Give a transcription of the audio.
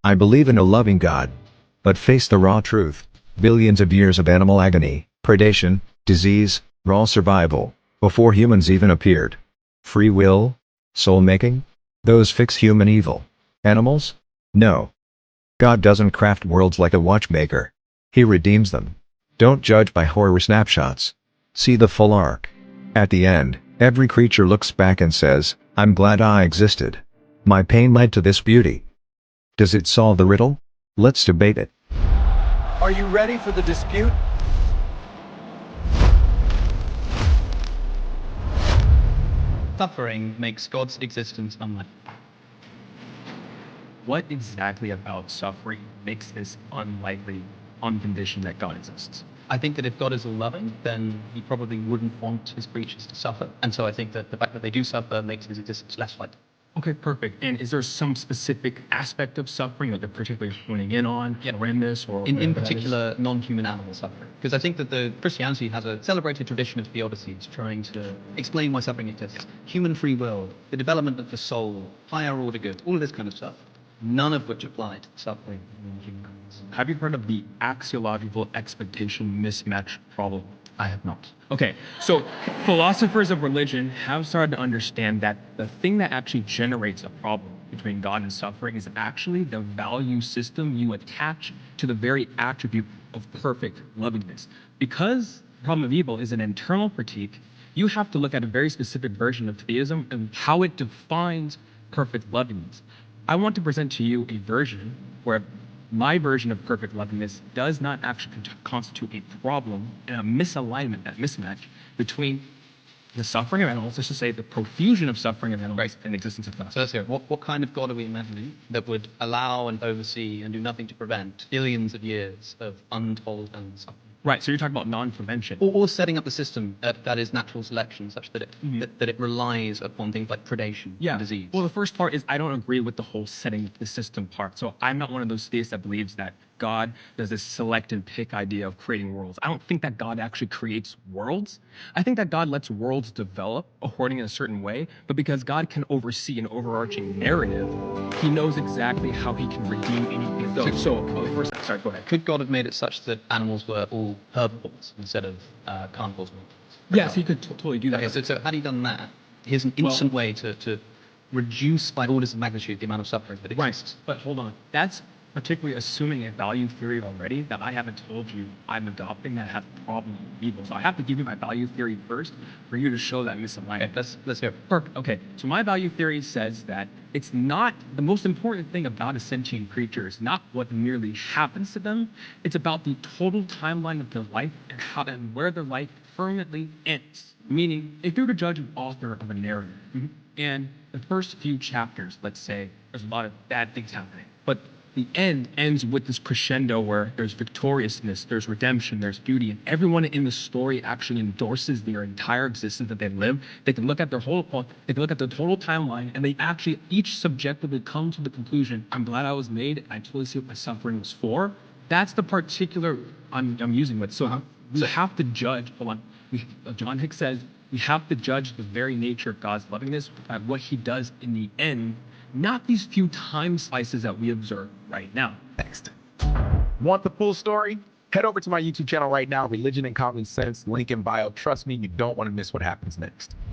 I believe in a loving God. But face the raw truth. Billions of years of animal agony, predation, disease, raw survival, before humans even appeared. Free will? Soul-making? Those fix human evil. Animals? No. God doesn't craft worlds like a watchmaker. He redeems them. Don't judge by horror snapshots. See the full arc. At the end, every creature looks back and says, "I'm glad I existed. My pain led to this beauty." Does it solve the riddle? Let's debate it. Are you ready for the dispute? Suffering makes God's existence unlikely. What exactly about suffering makes this unlikely on condition that God exists? I think that if God is loving, then he probably wouldn't want his creatures to suffer. And so I think that the fact that they do suffer makes his existence less likely. Okay, perfect. And is there some specific aspect of suffering that they're particularly honing in on, horrendous, or In particular, non-human animal suffering? Because I think that the Christianity has a celebrated tradition of Theodicy trying to explain why suffering exists. Human free will, the development of the soul, higher order good, all of this kind of stuff. None of which apply to suffering in humans. Have you heard of the axiological expectation mismatch problem? I have not. Okay, so philosophers of religion have started to understand that the thing that actually generates a problem between God and suffering is actually the value system you attach to the very attribute of perfect lovingness. Because the problem of evil is an internal critique, you have to look at a very specific version of theism and how it defines perfect lovingness. I want to present to you a version where my version of perfect lovingness does not actually constitute a problem and a misalignment, that mismatch between the suffering of animals, let's just say the profusion of suffering of animals, and the existence of God. So let's hear it. What kind of God are we imagining that would allow and oversee and do nothing to prevent billions of years of untold animal suffering? Right, so you're talking about non-prevention. Or setting up the system that is natural selection, such that it relies upon things like predation and disease. Well, the first part is I don't agree with the whole setting the system part. So I'm not one of those theists that believes that God does this select and pick idea of creating worlds. I don't think that God actually creates worlds. I think that God lets worlds develop according in a certain way, but because God can oversee an overarching narrative, he knows exactly how he can redeem anything. First, sorry, go ahead. Could God have made it such that animals were all herbivores instead of carnivores? Yes, he could totally do that. Okay, so had he done that, here's an instant way to reduce by orders of magnitude the amount of suffering that exists. Right, but hold on. That's particularly assuming a value theory already that I haven't told you I'm adopting that has a problem with evil. So I have to give you my value theory first for you to show that misalignment. Okay, let's hear it. Perfect. Okay, so my value theory says that it's not the most important thing about a sentient creature is not what merely happens to them. It's about the total timeline of their life and how and where their life permanently ends. Meaning, if you were to judge an author of a narrative, and the first few chapters, let's say, there's a lot of bad things happening, but the end ends with this crescendo where there's victoriousness, there's redemption, there's beauty, and everyone in the story actually endorses their entire existence that they live. They can look at their they can look at the total timeline, and they actually each subjectively come to the conclusion, I'm glad I was made, I totally see what my suffering was for. That's the particular I'm using with. So we have to judge, John Hicks says, we have to judge the very nature of God's lovingness by what he does in the end, not these few time slices that we observe right now. Next. Want the full story? Head over to my YouTube channel right now, Religion and Common Sense, link in bio. Trust me, you don't want to miss what happens next.